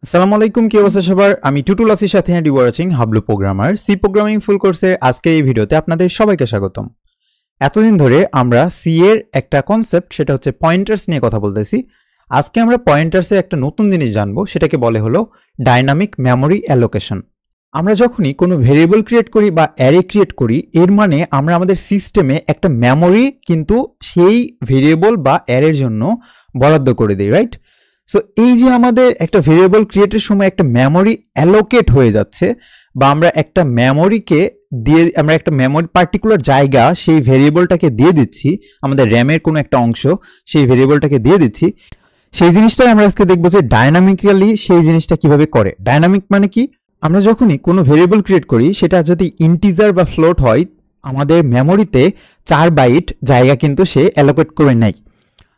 আসসালামু আলাইকুম, কি অবস্থা সবার? আমি টুটুল আসির সাথে hand watching Hablu programmer C programming full কোর্সের আজকে এই ভিডিওতে আপনাদের সবাইকে স্বাগতম। এতদিন ধরে আমরা সি এর একটা কনসেপ্ট, সেটা হচ্ছে পয়েন্টার্স নিয়ে কথা বলতেছি। আজকে আমরা পয়েন্টার্সের একটা নতুন জিনিস জানবো, সেটাকে বলে হলো ডাইনামিক মেমোরি অ্যালোকেশন। আমরা যখনই কোনো ভেরিয়েবল ক্রিয়েট করি বা অ্যারে ক্রিয়েট করি, এর মানে আমরা আমাদের সিস্টেমে একটা মেমোরি কিন্তু সেই ভেরিয়েবল বা অ্যারের জন্য বরাদ্দ করে দিই, রাইট? সো এই যে আমাদের একটা ভেরিয়েবল ক্রিয়েটের সময় একটা মেমোরি অ্যালোকেট হয়ে যাচ্ছে, বা আমরা একটা মেমোরিকে দিয়ে আমরা একটা মেমোরি পার্টিকুলার জায়গা সেই ভেরিয়েবলটাকে দিয়ে দিচ্ছি, আমাদের র্যামের কোনো একটা অংশ সেই ভেরিয়েবলটাকে দিয়ে দিচ্ছি, সেই জিনিসটাই আমরা আজকে দেখবো যে ডায়নামিক্যালি সেই জিনিসটা কিভাবে করে। ডায়নামিক মানে কি? আমরা যখনই কোনো ভেরিয়েবল ক্রিয়েট করি, সেটা যদি ইন্টিজার বা ফ্লোট হয়, আমাদের মেমোরিতে 4 বাইট জায়গা কিন্তু সে অ্যালোকেট করে নেয়।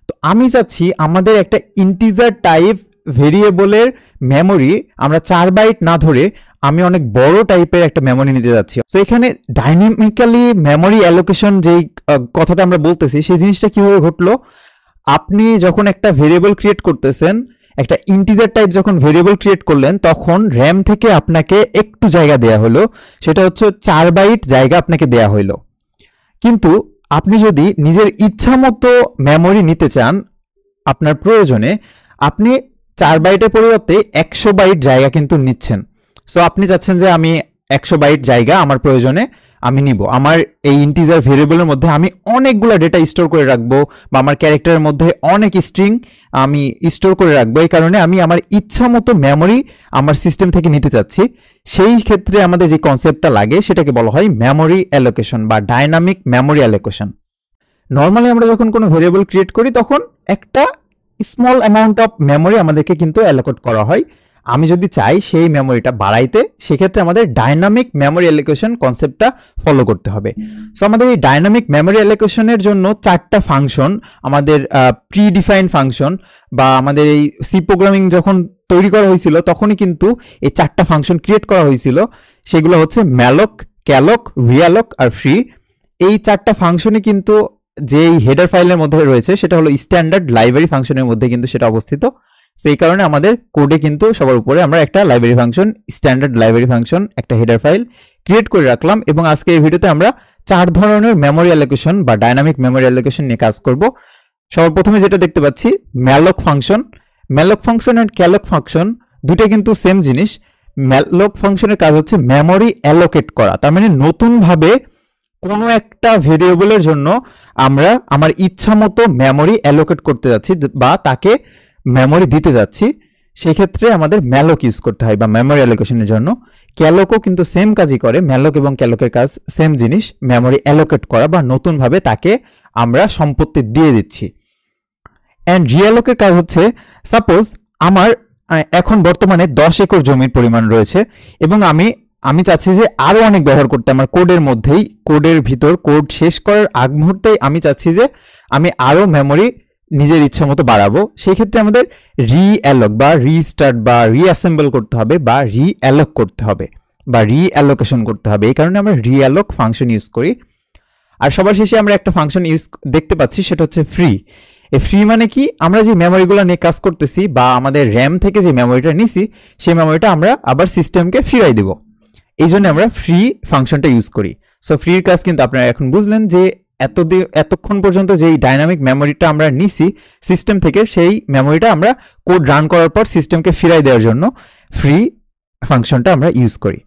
তো আমি চাচ্ছি আমাদের একটা ইন্টিজার টাইপ ভেরিয়েবলের মেমোরি আমরা 4 বাইট না ধরে আমি অনেক বড় টাইপের একটা মেমোরি নিতে যাচ্ছি। তো এখানে ডাইনামিক্যালি মেমোরি অ্যালোকেশন যেই কথাটা আমরা বলতেছি, সেই জিনিসটা কিভাবে ঘটলো? আপনি যখন একটা ভেরিয়েবল ক্রিয়েট করতেছেন, একটা ইন্টিজার টাইপ যখন ভেরিয়েবল ক্রিয়েট করলেন, তখন র্যাম থেকে আপনাকে একটু জায়গা দেয়া হলো, সেটা হচ্ছে 4 বাইট জায়গা আপনাকে দেয়া হলো। কিন্তু আপনি যদি নিজের ইচ্ছা মতো মেমোরি নিতে চান আপনার প্রয়োজনে, আপনি 4 বাইটের পরিবর্তে 100 বাইট জায়গা কিন্তু নিচ্ছেন। সো আপনি চাচ্ছেন যে আমি 100 বাইট জায়গা আমার প্রয়োজনে আমি নিব, আমার এই ইন্টিজার ভেরিয়েবলের মধ্যে আমি অনেকগুলো ডেটা স্টোর করে রাখবো, বা আমার ক্যারেক্টারের মধ্যে অনেক স্ট্রিং আমি স্টোর করে রাখবো। এই কারণে আমি আমার ইচ্ছা মতো মেমোরি আমার সিস্টেম থেকে নিতে চাচ্ছি। সেই ক্ষেত্রে আমাদের যে কনসেপ্টটা লাগে সেটাকে বলা হয় মেমোরি অ্যালোকেশন বা ডাইনামিক মেমোরি অ্যালোকেশন। নর্মালি আমরা যখন কোনো ভেরিয়েবল ক্রিয়েট করি, তখন একটা স্মল অ্যামাউন্ট অফ মেমোরি আমাদেরকে কিন্তু অ্যালোকেট করা হয়। আমি যদি চাই সেই মেমোরিটা বাড়াইতে, সেক্ষেত্রে আমাদের ডাইনামিক মেমোরি অ্যালোকেশন কনসেপ্টটা ফলো করতে হবে। সো আমাদের এই ডাইনামিক মেমোরি অ্যালোকেশনের জন্য 4টা ফাংশন, আমাদের প্রি ডিফাইন ফাংশন, বা আমাদের এই সি প্রোগ্রামিং যখন তৈরি করা হয়েছিল তখনই কিন্তু এই 4টা ফাংশন ক্রিয়েট করা হয়েছিল। সেগুলো হচ্ছে ম্যালক, ক্যালক, রিয়ালক আর ফ্রি। এই 4টা ফাংশনই কিন্তু যেই হেডার ফাইলের মধ্যে রয়েছে, সেটা হলো স্ট্যান্ডার্ড লাইব্রেরি ফাংশনের মধ্যে কিন্তু সেটা অবস্থিত। সেই কারণে আমাদের কোডে কিন্তু সবার উপরে আমরা একটা library function, standard library function, একটা হেডার ফাইল ক্রিয়েট করে রাখলাম। এবং আজকে এই ভিডিওতে আমরা 4 ধরনের মেমোরি অ্যালোকেশন বা ডাইনামিক মেমোরি অ্যালোকেশন নিয়ে কাজ করব। সবার প্রথমে যেটা দেখতে পাচ্ছি, malloc function. Malloc function and calloc function দুটো কিন্তু সেম জিনিস। ম্যালক ফাংশনের কাজ হচ্ছে মেমোরি অ্যালোকেট করা, তার মানে নতুনভাবে কোনো একটা ভেরিয়েবলের জন্য আমরা আমার ইচ্ছা মতো মেমোরি অ্যালোকেট করতে যাচ্ছি বা তাকে মেমোরি দিতে যাচ্ছি, সেক্ষেত্রে আমাদের ম্যালক ইউজ করতে হয় বা মেমোরি অ্যালোকেশনের জন্য। ক্যালকও কিন্তু সেম কাজই করে, ম্যালক এবং ক্যালকের কাজ সেম জিনিস, মেমোরি অ্যালোকেট করা বা নতুনভাবে তাকে আমরা সম্পত্তি দিয়ে দিচ্ছি। অ্যান্ড রিয়ালকের কাজ হচ্ছে, সাপোজ আমার এখন বর্তমানে 10 একর জমির পরিমাণ রয়েছে এবং আমি চাচ্ছি যে আরো অনেক ব্যবহার করতে, আমার কোডের মধ্যেই, কোডের ভিতর কোড শেষ করার আগ মুহূর্তেই আমি চাচ্ছি যে আমি আরো মেমোরি নিজের ইচ্ছা মতো বাড়াবো। সেই ক্ষেত্রে আমাদের রিঅ্যালক বা রিস্টার্ট বা রিঅ্যাসেম্বল করতে হবে, বা রিঅ্যালক করতে হবে, বা রিঅ্যালোকেশন করতে হবে। এই কারণে আমরা রিঅ্যালক ফাংশন ইউজ করি। আর সবার শেষে আমরা একটা ফাংশন ইউজ দেখতে পাচ্ছি, সেটা হচ্ছে ফ্রি। এই ফ্রি মানে কি? আমরা যে মেমোরিগুলো নিয়ে কাজ করতেছি বা আমাদের র্যাম থেকে যে মেমোরিটা নিছি, সেই মেমোরিটা আমরা আবার সিস্টেমকে ফিরাই দেব। এই জন্য আমরা ফ্রি ফাংশনটা ইউজ করি। সো ফ্রির কাজ কিন্তু আপনারা এখন বুঝলেন যে এতক্ষণ পর্যন্ত যেই ডাইনামিক মেমোরিটা আমরা নিছি সিস্টেম থেকে, সেই মেমোরিটা আমরা কোড রান করার পর সিস্টেমকে ফিরাই দেওয়ার জন্য ফ্রি ফাংশনটা আমরা ইউজ করি।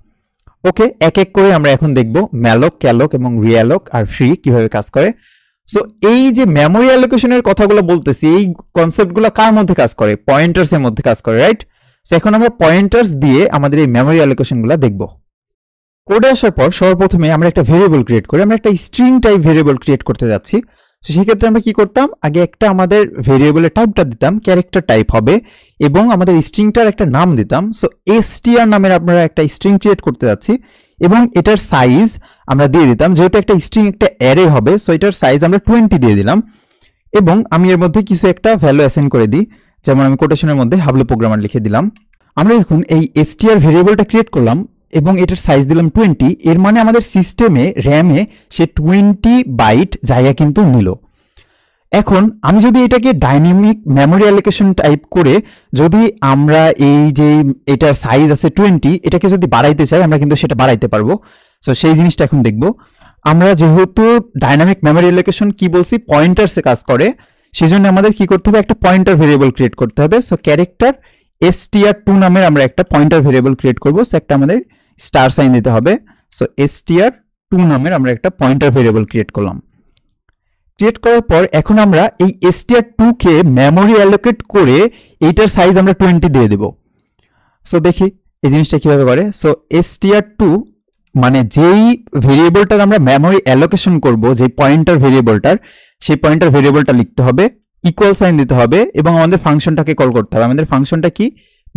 ওকে, এক এক করে আমরা এখন দেখব ম্যালক, ক্যালক এবং রিয়ালক আর ফ্রি কিভাবে কাজ করে। সো এই যে মেমোরি অ্যালোকেশনের কথাগুলো বলতেছি, এই কনসেপ্টগুলো কার মধ্যে কাজ করে? পয়েন্টার্স এর মধ্যে কাজ করে, রাইট? সো এখন আমরা পয়েন্টার্স দিয়ে আমাদের এই মেমোরি অ্যালোকেশনগুলো দেখব। কোডে আসার পর সর্বপ্রথমে আমরা একটা ভেরিয়েবল ক্রিয়েট করি, আমরা একটা স্ট্রিং টাইপ ভেরিয়েবল ক্রিয়েট করতে যাচ্ছি। তো সেক্ষেত্রে আমরা কি করতাম, আগে একটা আমাদের ভেরিয়েবলের টাইপটা দিতাম, ক্যারেক্টার টাইপ হবে, এবং আমাদের স্ট্রিংটার একটা নাম দিতাম। সো str নামের আমরা একটা স্ট্রিং ক্রিয়েট করতে যাচ্ছি, এবং এটার সাইজ আমরা দিয়ে দিতাম, যেহেতু একটা স্ট্রিং একটা অ্যারে হবে, সো এটার সাইজ আমরা 20 দিয়ে দিলাম। এবং আমি এর মধ্যে কিছু একটা ভ্যালু অ্যাসাইন করে দিই, যেমন আমি কোটেশনের মধ্যে হাবলু প্রোগ্রামার লিখে দিলাম। আমরা এখন এই str ভেরিয়েবলটা ক্রিয়েট করলাম এবং এটার সাইজ দিলাম 20। এর মানে আমাদের সিস্টেমে র্যামে সে 20 বাইট জায়গা কিন্তু নিল। এখন আমি যদি এটাকে ডাইনামিক মেমোরি অ্যালোকেশন টাইপ করে যদি আমরা এই যে এটার সাইজ আছে 20, এটাকে যদি বাড়াইতে চাই আমরা কিন্তু সেটা বাড়াইতে পারবো। সো সেই জিনিসটা এখন দেখব। আমরা যেহেতু ডাইনামিক মেমোরি অ্যালোকেশন কি বলছি, পয়েন্টারসে কাজ করে, সেজন্য আমাদের কি করতে হবে, একটা পয়েন্টার ভেরিয়েবল ক্রিয়েট করতে হবে। সো ক্যারেক্টার str2 নামের আমরা একটা পয়েন্টার ভেরিয়েবল ক্রিয়েট করব। সো একটা আমাদের স্টার সাইন দিতে হবে। সো str2 নামের আমরা একটা পয়েন্টার ভেরিয়েবল ক্রিয়েট করলাম। ক্রিয়েট করার পর এখন আমরা এই str2 কে মেমোরি অ্যালোকেট করে এইটার সাইজ আমরা 20 দিয়ে দেব। সো দেখি এই জিনিসটা কিভাবে করে। সো str2 মানে যেই ভেরিয়েবলটার আমরা মেমোরি অ্যালোকেশন করব, যে পয়েন্টার ভেরিয়েবলটার, সেই পয়েন্টার ভেরিয়েবলটা লিখতে হবে, ইকুয়াল সাইন দিতে হবে এবং আমাদের ফাংশনটাকে কল করতে হবে। আমাদের ফাংশনটা কি,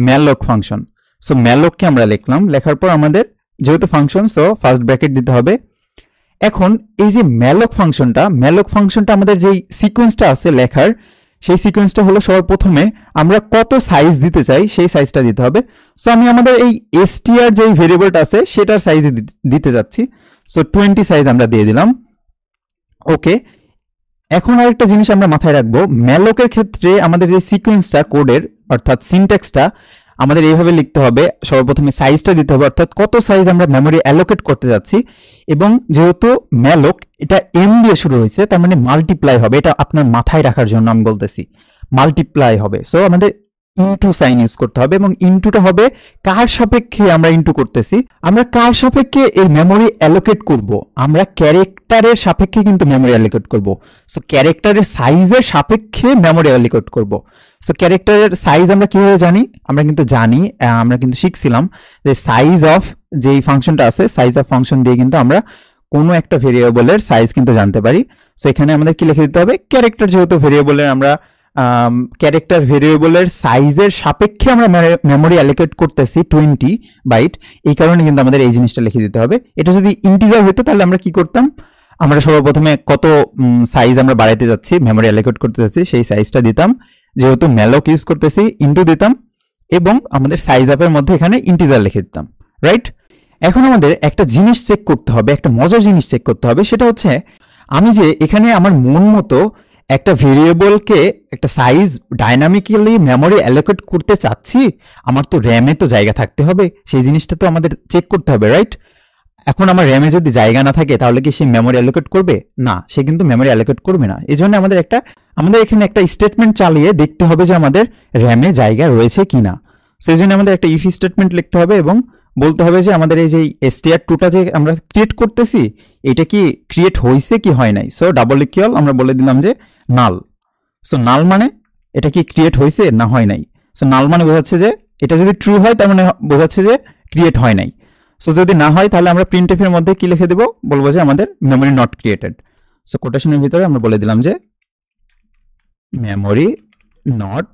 malloc ফাংশন। সো malloc-কে আমরা লিখলাম, লেখার পর আমাদের যেহেতু ফাংশন, সো ফার্স্ট ব্র্যাকেট দিতে হবে। এখন এই যে malloc ফাংশনটা আমাদের যেই সিকোয়েন্সটা আছে লেখার, সেই সিকোয়েন্সটা হলো সবার প্রথমে আমরা কত সাইজ দিতে চাই সেই সাইজটা দিতে হবে। সো আমি আমাদের এই str যেই ভেরিয়েবলটা আছে সেটার সাইজ দিতে যাচ্ছি। সো 20 সাইজ আমরা দিয়ে দিলাম। ওকে, এখন আরেকটা জিনিস আমরা মাথায় রাখবো, malloc-এর ক্ষেত্রে আমাদের যে সিকোয়েন্সটা কোডের অর্থাৎ সিনট্যাক্সটা আমাদের এইভাবে লিখতে হবে। সর্বপ্রথমে সাইজটা দিতে হবে, অর্থাৎ কত সাইজ আমরা মেমোরি অ্যালোকেট করতে যাচ্ছি। এবং যেহেতু malloc এটা m দিয়ে শুরু হয়েছে, তার মানে মাল্টিপ্লাই হবে। এটা আপনার মাথায় রাখার জন্য আমি বলতেছি, মাল্টিপ্লাই হবে। সো আমাদের ইনটু সাইন ইউজ করতে হবে এবং ইনটুটা হবে কার সাপেক্ষে আমরা ইনটু করতেছি, আমরা কার সাপেক্ষে এই মেমোরি অ্যালোকেট করব, আমরা ক্যারেক্টারের সাপেক্ষে কিন্তু মেমোরি অ্যালোকেট করব। সো ক্যারেক্টারের সাইজের সাপেক্ষে মেমোরি অ্যালোকেট করব। সো ক্যারেক্টারের সাইজ আমরা কিভাবে জানি, আমরা কিন্তু শিখছিলাম যে সাইজ অফ যেই ফাংশনটা আছে, সাইজ অফ ফাংশন দিয়ে কিন্তু আমরা কোনো একটা ভেরিয়েবলের সাইজ কিন্তু জানতে পারি। সো এখানে আমাদের কি লিখে দিতে হবে, ক্যারেক্টার যেহেতু ভেরিয়েবলের আমরা ক্যারেক্টার ভেরিয়েবলের সাইজের সাপেক্ষে আমরা মেমোরি অ্যালোকেট করতেছি 20 বাইট, এই কারণে কিন্তু আমাদের এই জিনিসটা লিখে দিতে হবে। এটা যদি ইন্টিজার হতো তাহলে আমরা কি করতাম, আমরা সর্বপ্রথমে কত সাইজ আমরা বাড়াইতে যাচ্ছি, মেমোরি অ্যালোকেট করতে যাচ্ছি, সেই সাইজটা দিতাম। যেহেতু malloc ইউজ করতেছি ইনটু দিতাম এবং আমাদের সাইজ আপের মধ্যে এখানে ইন্টিজার লিখে দিতাম, রাইট? এখন আমাদের একটা জিনিস চেক করতে হবে, একটা মজার জিনিস চেক করতে হবে, সেটা হচ্ছে আমি যে এখানে আমার মন মতো একটা ভেরিয়েবলকে একটা সাইজ ডাইনামিক্যালি মেমোরি অ্যালোকেট করতে চাচ্ছি, আমার তো র্যামে তো জায়গা থাকতে হবে, সেই জিনিসটা তো আমাদের চেক করতে হবে, রাইট? এখন আমার র্যামে যদি জায়গা না থাকে তাহলে কি সে মেমোরি অ্যালোকেট করবে? না, সে কিন্তু মেমোরি অ্যালোকেট করবে না। এই জন্য আমাদের এখানে একটা স্টেটমেন্ট চালিয়ে দেখতে হবে যে আমাদের র্যামে জায়গা রয়েছে কিনা। সেই জন্য আমাদের একটা ইফ স্টেটমেন্ট লিখতে হবে এবং বলতে হবে যে আমাদের এই যে str2টা যে আমরা ক্রিয়েট করতেছি, এটা কি ক্রিয়েট হয়েছে কি হয় নাই। সো ডাবল ইকুয়াল আমরা বলে দিলাম যে নাল। সো নাল মানে এটা কি ক্রিয়েট হয়েছে না হয় নাই। সো নাল মানে বোঝাচ্ছে যে এটা যদি ট্রু হয় তার মানে বোঝাচ্ছে যে ক্রিয়েট হয় নাই। সো যদি না হয় তাহলে আমরা প্রিন্টএফ এর মধ্যে কি লিখে দেব, বলবো যে আমাদের মেমোরি নট ক্রিয়েটেড। সো কোটেশনের ভিতরে আমরা বলে দিলাম যে মেমোরি নট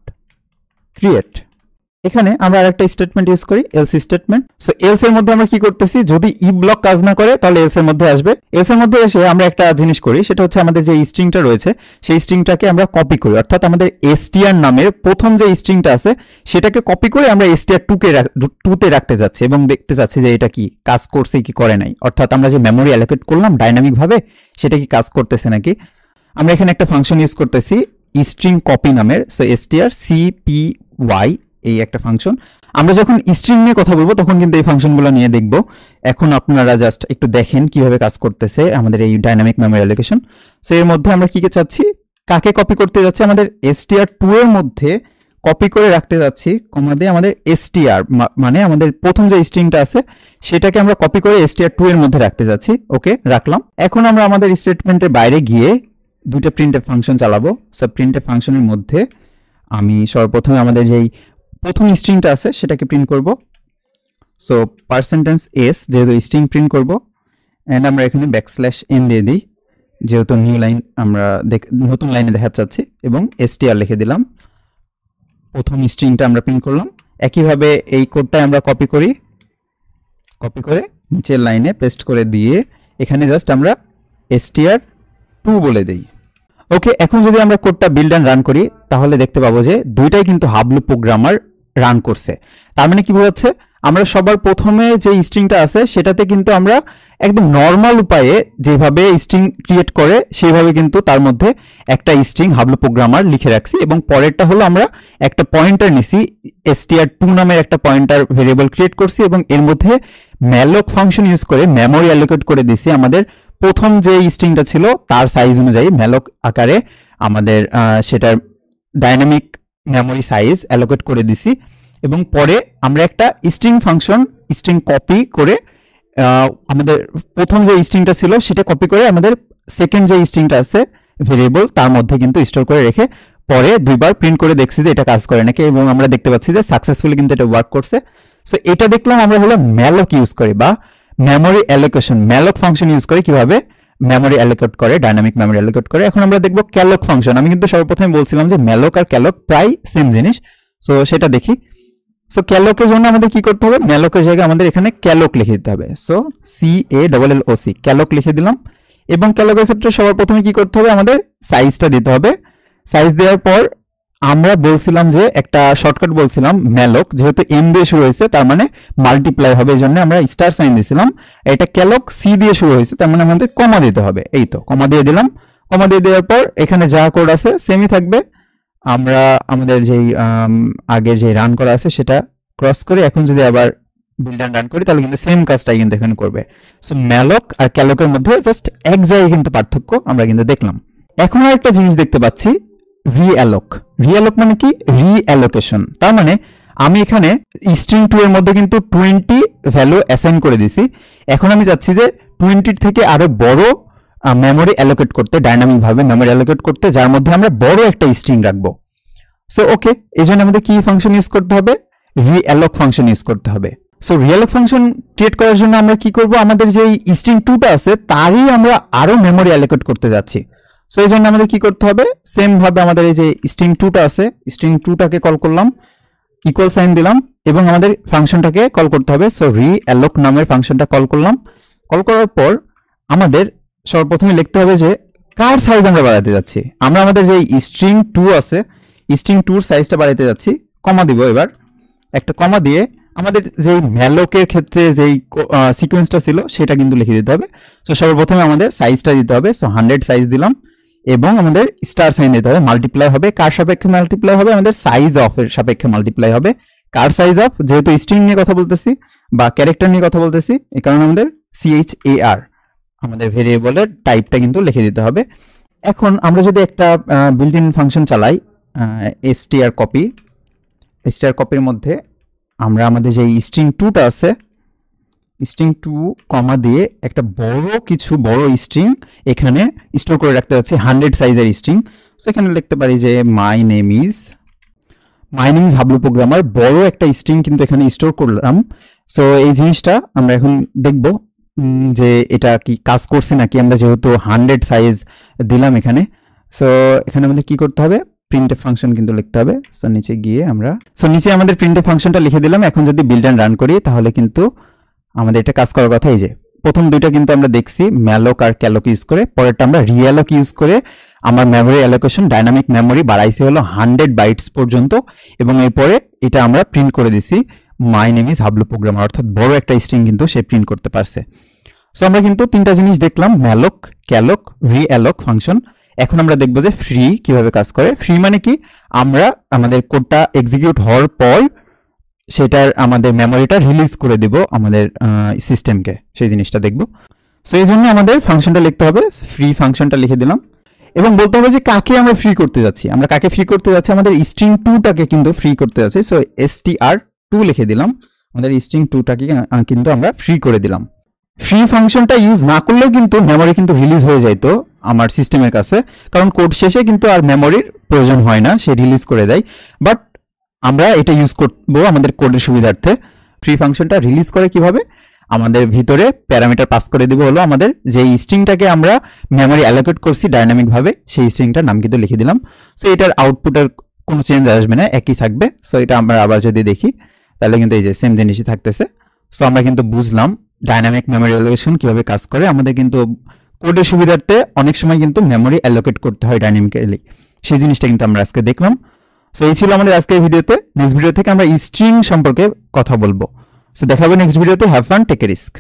ক্রিয়েট। এখানে আমরা আরেকটা স্টেটমেন্ট ইউজ করি, এলস স্টেটমেন্ট। সো এলস এর মধ্যে আমরা কি করতেছি, যদি ই ব্লক কাজ না করে তাহলে এলস এর মধ্যে আসবে। এলস এর মধ্যে এসে আমরা একটা জিনিস করি, সেটা হচ্ছে আমাদের যে স্ট্রিংটা রয়েছে সেই স্ট্রিংটাকে আমরা কপি করি, অর্থাৎ আমাদের str নামের প্রথম যে স্ট্রিংটা আছে সেটাকে কপি করে আমরা str2 তে রাখতে যাচ্ছি এবং দেখতে চাচ্ছি যে এটা কি কাজ করছে কি করে নাই, অর্থাৎ আমরা যে মেমোরি অ্যালোকেট করলাম ডাইনামিক ভাবে সেটা কি কাজ করতেছে নাকি। আমরা এখানে একটা ফাংশন ইউজ করতেছি স্ট্রিং কপি নামের। সো strcpy এই একটা ফাংশন। আমরা যখন স্ট্রিং নিয়ে কথা বলবো তখন কিন্তু এই ফাংশনগুলো নিয়ে দেখব। এখন আপনারা জাস্ট একটু দেখেন কিভাবে কাজ করতেছে আমাদের এই ডাইনামিক মেমোরি অ্যালোকেশন। সো এর মধ্যে আমরা কি চাচ্ছি, কাকে কপি করতে যাচ্ছি, আমাদের str2 এর মধ্যে কপি করে রাখতে যাচ্ছি, কমা দিয়ে আমাদের str মানে আমাদের প্রথম যে স্ট্রিংটা আছে সেটাকে আমরা কপি করে str2 এর মধ্যে রাখতে যাচ্ছি। ওকে, রাখলাম। এখন আমরা আমাদের স্টেটমেন্টের বাইরে গিয়ে দুইটা প্রিন্টএফ ফাংশন চালাবো। সো প্রিন্টএফ ফাংশনের মধ্যে আমি সর্বপ্রথমে আমাদের যেই প্রথম স্ট্রিংটা আছে সেটাকে প্রিন্ট করব। সো %s যেহেতু স্ট্রিং প্রিন্ট করব, এন্ড আমরা এখানে \n দিয়ে দিই যেহেতু নিউ লাইন আমরা নতুন লাইনে দেখাতে চাচ্ছি, এবং str লিখে দিলাম। প্রথম স্ট্রিংটা আমরা প্রিন্ট করলাম। একইভাবে এই কোডটা আমরা কপি করে নিচের লাইনে পেস্ট করে দিয়ে এখানে জাস্ট আমরা str2 বলে দেই। ওকে, এখন যদি আমরা কোডটা বিল্ড এন্ড রান করি তাহলে দেখতে পাবো যে দুইটাই কিন্তু হাবলু প্রোগ্রামার রান করছে। তার মানে কি বোঝাচ্ছে, আমরা সবার প্রথমে যে স্ট্রিংটা আছে সেটাতে কিন্তু আমরা একদম নর্মাল উপায়ে যেভাবে স্ট্রিং ক্রিয়েট করে সেইভাবে কিন্তু তার মধ্যে একটা স্ট্রিং হাবলু প্রোগ্রামার লিখে রাখছি, এবং পরেরটা হলো আমরা একটা পয়েন্টার নিছি, str2 নামের একটা পয়েন্টার ভেরিয়েবল ক্রিয়েট করছি এবং এর মধ্যে malloc ফাংশন ইউজ করে মেমোরি অ্যালোকেট করে দিছি আমাদের প্রথম যে স্ট্রিংটা ছিল তার সাইজ অনুযায়ী malloc আকারে আমাদের সেটার ডাইনামিক মেমোরি সাইজ অ্যালোকেট করে দিছি। এবং পরে আমরা একটা স্ট্রিং ফাংশন স্ট্রিং কপি করে আমাদের প্রথম যে স্ট্রিংটা ছিল সেটা কপি করে আমাদের সেকেন্ড যে স্ট্রিংটা আছে ভেরিয়েবল তার মধ্যে কিন্তু স্টোর করে রেখে পরে দুইবার প্রিন্ট করে দেখছি যে এটা কাজ করে নাকি, এবং আমরা দেখতে পাচ্ছি যে সাকসেসফুলি কিন্তু এটা ওয়ার্ক করছে। সো এটা দেখলাম আমরা হলো malloc ইউজ করি বা memory allocation malloc function use করে কিভাবে মেমোরি অ্যালোকেট করে, ডাইনামিক মেমোরি অ্যালোকেট করে। এখন আমরা দেখব ক্যালক ফাংশন। আমি কিন্তু সর্বপ্রথমে বলছিলাম যে malloc আর ক্যালক প্রায় সেম জিনিস, সো সেটা দেখি। সো ক্যালকের জন্য আমাদের কি করতে হবে, malloc-এর জায়গায় আমাদের এখানে ক্যালক লিখে দিতে হবে। সো CALLOC ক্যালক লিখে দিলাম। এবং ক্যালকের ক্ষেত্রে সবার প্রথমে কি করতে হবে, আমাদের সাইজটা দিতে হবে। সাইজ দেওয়ার পর আমরা বলছিলাম যে একটা শর্টকাট বলছিলাম malloc, যেহেতু m দিয়ে শুরু হয়েছে তার মানে মাল্টিপ্লাই হবে, এই জন্য আমরা স্টার সাইন দিয়েছিলাম। এটা ক্যালক c দিয়ে শুরু হয়েছে তার মানে আমাদের কমা দিতে হবে, এই তো কমা দিয়ে দিলাম। কমা দিয়ে দেওয়ার পর এখানে যা কোড আছে সেমই থাকবে। আমরা আমাদের যেই আগের যে রান করা আছে সেটা ক্রস করে এখন যদি আবার বিল্ড রান করি তাহলে কিন্তু সেম কাজটাই কিন্তু এখানে করবে। সো malloc আর ক্যালকের মধ্যে জাস্ট এক জায়গায় কিন্তু পার্থক্য আমরা কিন্তু দেখলাম। এখন আর একটা জিনিস দেখতে পাচ্ছি, realloc মানে কি, রিঅ্যালোকেশন। তার মানে আমি এখানে স্ট্রিং 2 এর মধ্যে কিন্তু 20 ভ্যালু অ্যাসাইন করে দিছি। এখন আমি চাচ্ছি যে 20 থেকে আরো বড় মেমোরি অ্যালোকেট করতে, ডাইনামিক ভাবে মেমোরি অ্যালোকেট করতে, যার মধ্যে আমরা বড় একটা স্ট্রিং রাখবো। সো ওকে, এই জন্য আমাদের কি ফাংশন ইউজ করতে হবে, realloc ফাংশন ইউজ করতে হবে। সো realloc ফাংশন ক্রিয়েট করার জন্য আমরা কি করব, আমাদের যে স্ট্রিং 2টা আছে তারই আমরা আরো মেমোরি অ্যালোকেট করতে যাচ্ছি। সো এই জন্য আমাদের কি করতে হবে, সেম ভাবে আমাদের এই যে স্ট্রিং 2টা আছে, স্ট্রিং 2টাকে কল করলাম, ইকুয়াল সাইন দিলাম এবং আমাদের ফাংশনটাকে কল করতে হবে। সো realloc নামের ফাংশনটা কল করলাম। কল করার পর আমাদের সর্বপ্রথমে লিখতে হবে যে কার সাইজ আমরা বাড়াতে যাচ্ছি। আমরা আমাদের যে স্ট্রিং 2 আছে স্ট্রিং 2 সাইজটা বাড়াতে যাচ্ছি, কমা দিব। এবার একটা কমা দিয়ে আমাদের যেই malloc-এর ক্ষেত্রে যেই সিকোয়েন্সটা ছিল সেটা কিন্তু লিখে দিতে হবে। সো সর্বপ্রথমে আমাদের সাইজটা দিতে হবে। সো 100 সাইজ দিলাম এবং আমাদের স্টার সাইন দিতে হবে। মাল্টিপ্লাই হবে, কার সাপেক্ষে মাল্টিপ্লাই হবে, আমাদের সাইজ অফ এর সাপেক্ষে মাল্টিপ্লাই হবে। কার সাইজ অফ, যেহেতু স্ট্রিং নিয়ে কথা বলতেছি বা ক্যারেক্টার নিয়ে কথা বলতেছি, এই কারণে আমাদের CHAR আমাদের ভেরিয়েবলের টাইপটা কিন্তু লিখে দিতে হবে। এখন আমরা যদি একটা বিল্ট ইন ফাংশন চালাই, str কপির মধ্যে আমরা আমাদের যে স্ট্রিং 2টা আছে স্ট্রিং 2 কমা দিয়ে একটা বড় স্ট্রিং এখানে স্টোর করে রাখতে যাচ্ছি, 100 সাইজের স্ট্রিং। সো এখানে লিখতে পারি যে my name is Hablu programmer, বড় একটা স্ট্রিং কিন্তু এখানে স্টোর করলাম। সো এই জিনিসটা আমরা এখন দেখব যে এটা কি কাজ করছে নাকি। আমরা যেহেতু 100 সাইজ দিলাম এখানে, সো এখানে আমাদের কি করতে হবে, প্রিন্টএফ ফাংশন কিন্তু লিখতে হবে। সো নিচে গিয়ে আমরা নিচে আমাদের প্রিন্টএফ ফাংশনটা লিখে দিলাম। এখন যদি বিল্ড এন্ড রান করি তাহলে কিন্তু আমাদের এটা কাজ করার কথা। এই যে প্রথম দুইটা কিন্তু আমরা দেখছি malloc আর ক্যালক ইউজ করে, পরেরটা আমরা realloc ইউজ করে আমার মেমোরি অ্যালোকেশন ডাইনামিক মেমোরি বাড়াইছি হলো 100 বাইটস পর্যন্ত, এবং এরপরে এটা আমরা প্রিন্ট করে দিছি my name is Hablu programmer, অর্থাৎ বড় একটা স্ট্রিং কিন্তু সে প্রিন্ট করতে পারছে। সো আমরা কিন্তু তিনটা জিনিস দেখলাম, malloc, ক্যালক, realloc ফাংশন। এখন আমরা দেখব যে ফ্রি কিভাবে কাজ করে। ফ্রি মানে কি, আমরা আমাদের কোডটা এক্সিকিউট হওয়ার পর সেটার আমাদের মেমোরিটা রিলিজ করে দিব আমাদের সিস্টেমকে, সেই জিনিসটা দেখব। সো এই জন্য আমাদের ফাংশনটা লিখতে হবে, ফ্রি ফাংশনটা লিখে দিলাম এবং বলতে হবে যে কাকে আমরা ফ্রি করতে যাচ্ছি। আমরা কাকে ফ্রি করতে যাচ্ছি, আমাদের স্ট্রিং 2টাকে কিন্তু ফ্রি করতে যাচ্ছি। সো str2 লিখে দিলাম, আমাদের স্ট্রিং 2টাকে কিন্তু আমরা ফ্রি করে দিলাম। ফ্রি ফাংশনটা ইউজ না করলেও কিন্তু মেমোরি কিন্তু রিলিজ হয়ে যাইতো আমার সিস্টেমের কাছে, কারণ কোড শেষে কিন্তু আর মেমোরির প্রয়োজন হয় না, সে রিলিজ করে দেয়। বাট আমরা এটা ইউজ করব আমাদের কোডের সুবিধার্থে। ফ্রি ফাংশনটা রিলিজ করে কিভাবে, আমাদের ভিতরে প্যারামিটার পাস করে দিব হলো আমাদের যে স্ট্রিংটাকে আমরা মেমোরি অ্যালোকেট করছি ডাইনামিক ভাবে, সেই স্ট্রিংটার নাম কিন্তু লিখে দিলাম। সো এটার আউটপুটের কোনো চেঞ্জ আসবে না, একই থাকবে। সো এটা আমরা আবার যদি দেখি তাহলে কিন্তু এই যে সেম জিনিসই থাকতেছে। সো আমরা কিন্তু বুঝলাম ডাইনামিক মেমোরি অ্যালোকেশন কিভাবে কাজ করে। আমাদের কিন্তু কোডের সুবিধার্থে অনেক সময় কিন্তু মেমোরি অ্যালোকেট করতে হয় ডাইনামিক্যালি, সেই জিনিসটা কিন্তু আমরা আজকে দেখলাম। সো এই ছিল আমাদের আজকের ভিডিওতে। নেক্সট ভিডিও থেকে আমরা স্ট্রিং সম্পর্কে কথা বলবো। সো দেখা হবে নেক্সট ভিডিওতে। Have fun, take a risk.